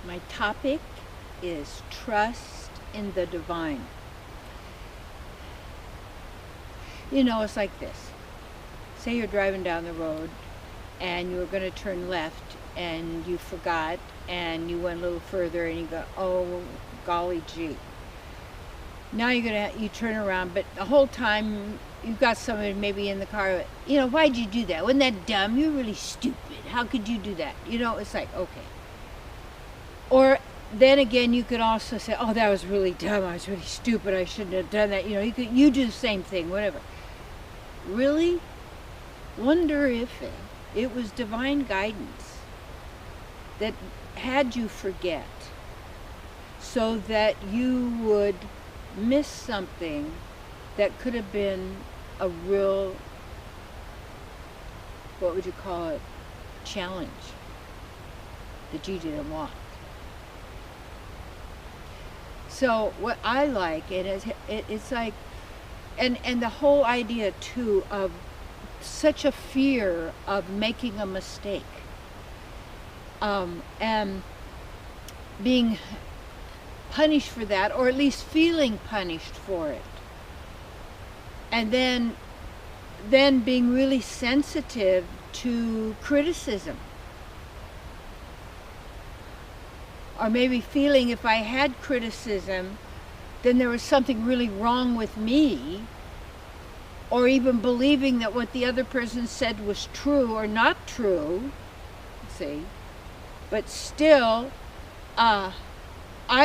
My topic is trust in the divine. You know, it's like this. Say you're driving down the road and you were going to turn left and you forgot and you went a little further and you go, oh, golly gee. Now you turn around, but the whole time you've got somebody maybe in the car, you know, why'd you do that? Wasn't that dumb? You're really stupid. How could you do that? You know, it's like, okay. Or then again, you could also say, oh, that was really dumb. I was really stupid. I shouldn't have done that. You know, you do the same thing, whatever. Really? Wonder if it was divine guidance that had you forget so that you would miss something that could have been a real, what would you call it, challenge that you didn't want. So what I like, it's like, and the whole idea too of such a fear of making a mistake, and being punished for that, or at least feeling punished for it, and then being really sensitive to criticism. Or maybe feeling if I had criticism, then there was something really wrong with me, or even believing that what the other person said was true or not true, see, but still, I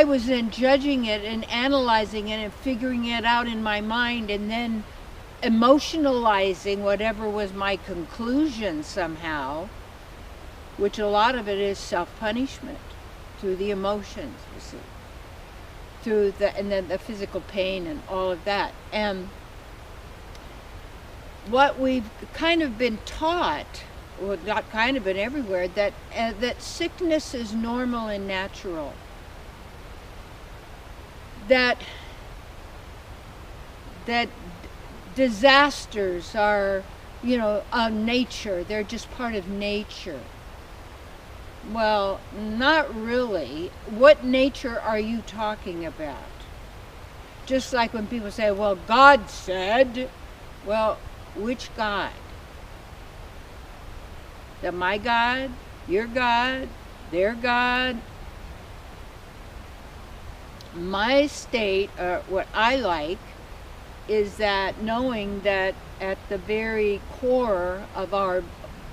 was then judging it and analyzing it and figuring it out in my mind and then emotionalizing whatever was my conclusion somehow, which a lot of it is self-punishment. Through the emotions, you see, and then the physical pain and all of that. And what we've kind of been taught, well, not kind of been everywhere, that sickness is normal and natural. That disasters are, you know, nature. They're just part of nature. Well, not really. What nature are you talking about? Just like when people say, well, God said, well, which God? That my God, your God, their God? My state, what I like, is that knowing that at the very core of our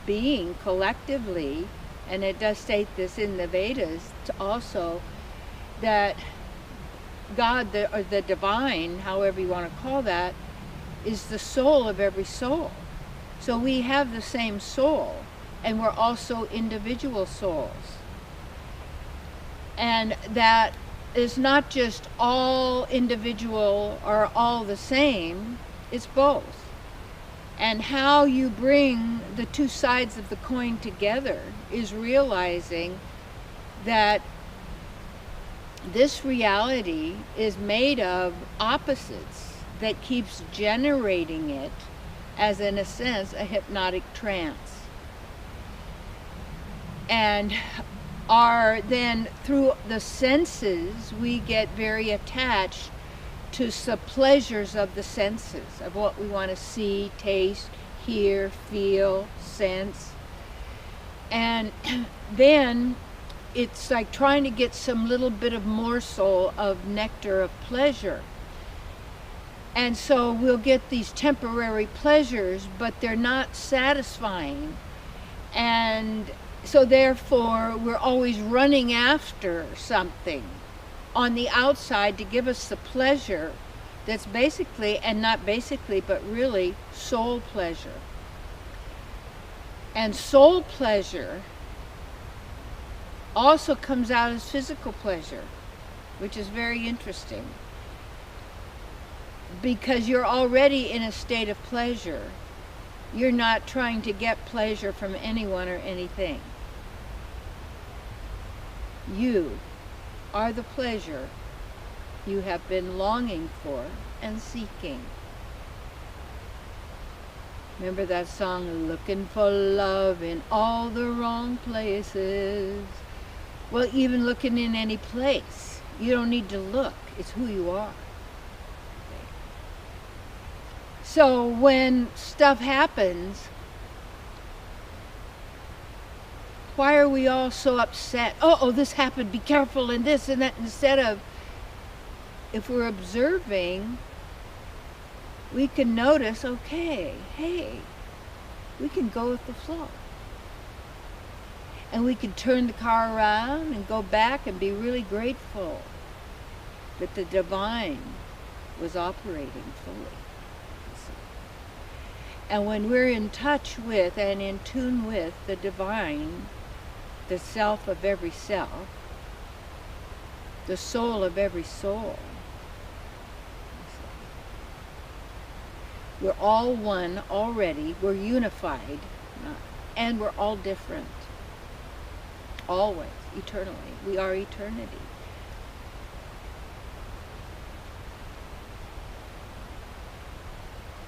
being collectively, and it does state this in the Vedas also, that God, or the divine, however you want to call that, is the soul of every soul. So we have the same soul, and we're also individual souls. And that is not just all individual or all the same, it's both. And how you bring the two sides of the coin together is realizing that this reality is made of opposites that keeps generating it as, in a sense, a hypnotic trance. And then through the senses, we get very attached to the pleasures of the senses, of what we want to see, taste, hear, feel, sense. And then it's like trying to get some little bit of morsel of nectar of pleasure. And so we'll get these temporary pleasures, but they're not satisfying. And so therefore, we're always running after something on the outside to give us the pleasure that's basically, and not basically, but really soul pleasure. And soul pleasure also comes out as physical pleasure, which is very interesting, because you're already in a state of pleasure. You're not trying to get pleasure from anyone or anything. You are the pleasure you have been longing for and seeking. Remember that song, looking for love in all the wrong places, Well, even looking in any place, you don't need to look. It's who you are. So when stuff happens, why are we all so upset? Oh, this happened, be careful, and this and that, instead of, if we're observing, we can notice, okay, hey, we can go with the flow. And we can turn the car around and go back and be really grateful that the divine was operating fully. And when we're in touch with and in tune with the divine, the self of every self, the soul of every soul, we're all one already, we're unified, and we're all different. Always, eternally. We are eternity.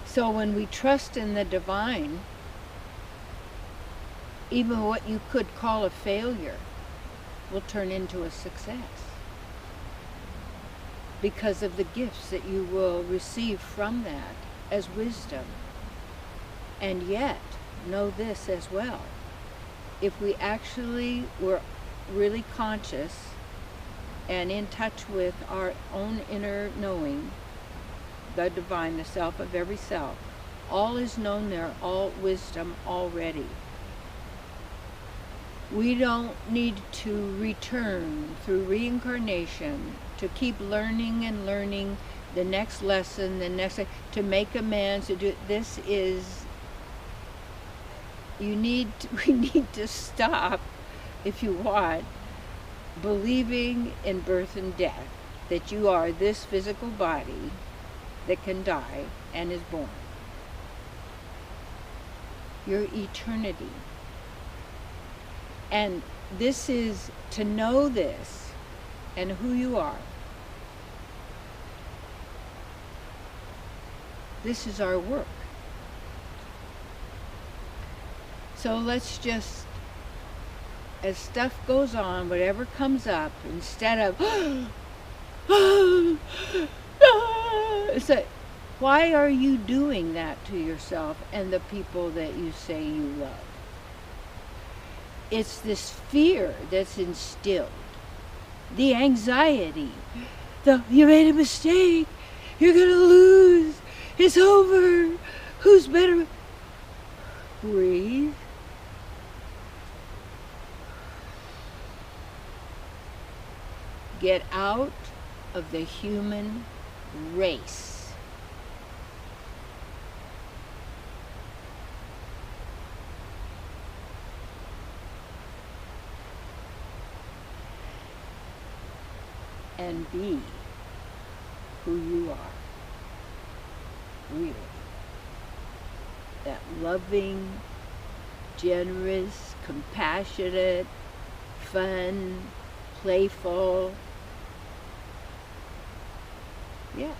So when we trust in the divine, even what you could call a failure will turn into a success because of the gifts that you will receive from that as wisdom. And yet, know this as well. If we actually were really conscious and in touch with our own inner knowing, the divine, the self of every self, all is known there, all wisdom already. We don't need to return through reincarnation to keep learning and learning the next lesson, to make amends, to do this is, we need to stop, if you want, believing in birth and death, that you are this physical body that can die and is born. Your eternity. And this is, to know this and who you are, this is our work. So let's just, as stuff goes on, whatever comes up, instead of it's like, why are you doing that to yourself and the people that you say you love? It's this fear that's instilled, the anxiety, you made a mistake, you're gonna lose, it's over, who's better? Breathe. Get out of the human race. And be who you are. Really. That loving, generous, compassionate, fun, playful. Yeah.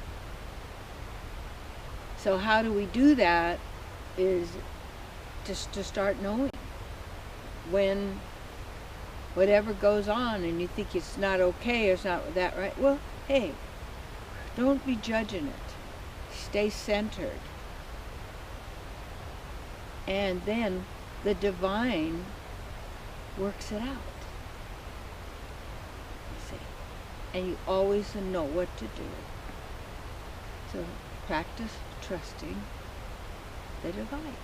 So how do we do that is just to start knowing when whatever goes on and you think it's not okay or it's not that right. Well, hey, don't be judging it. Stay centered. And then the divine works it out. You see? And you always know what to do. So practice trusting the divine.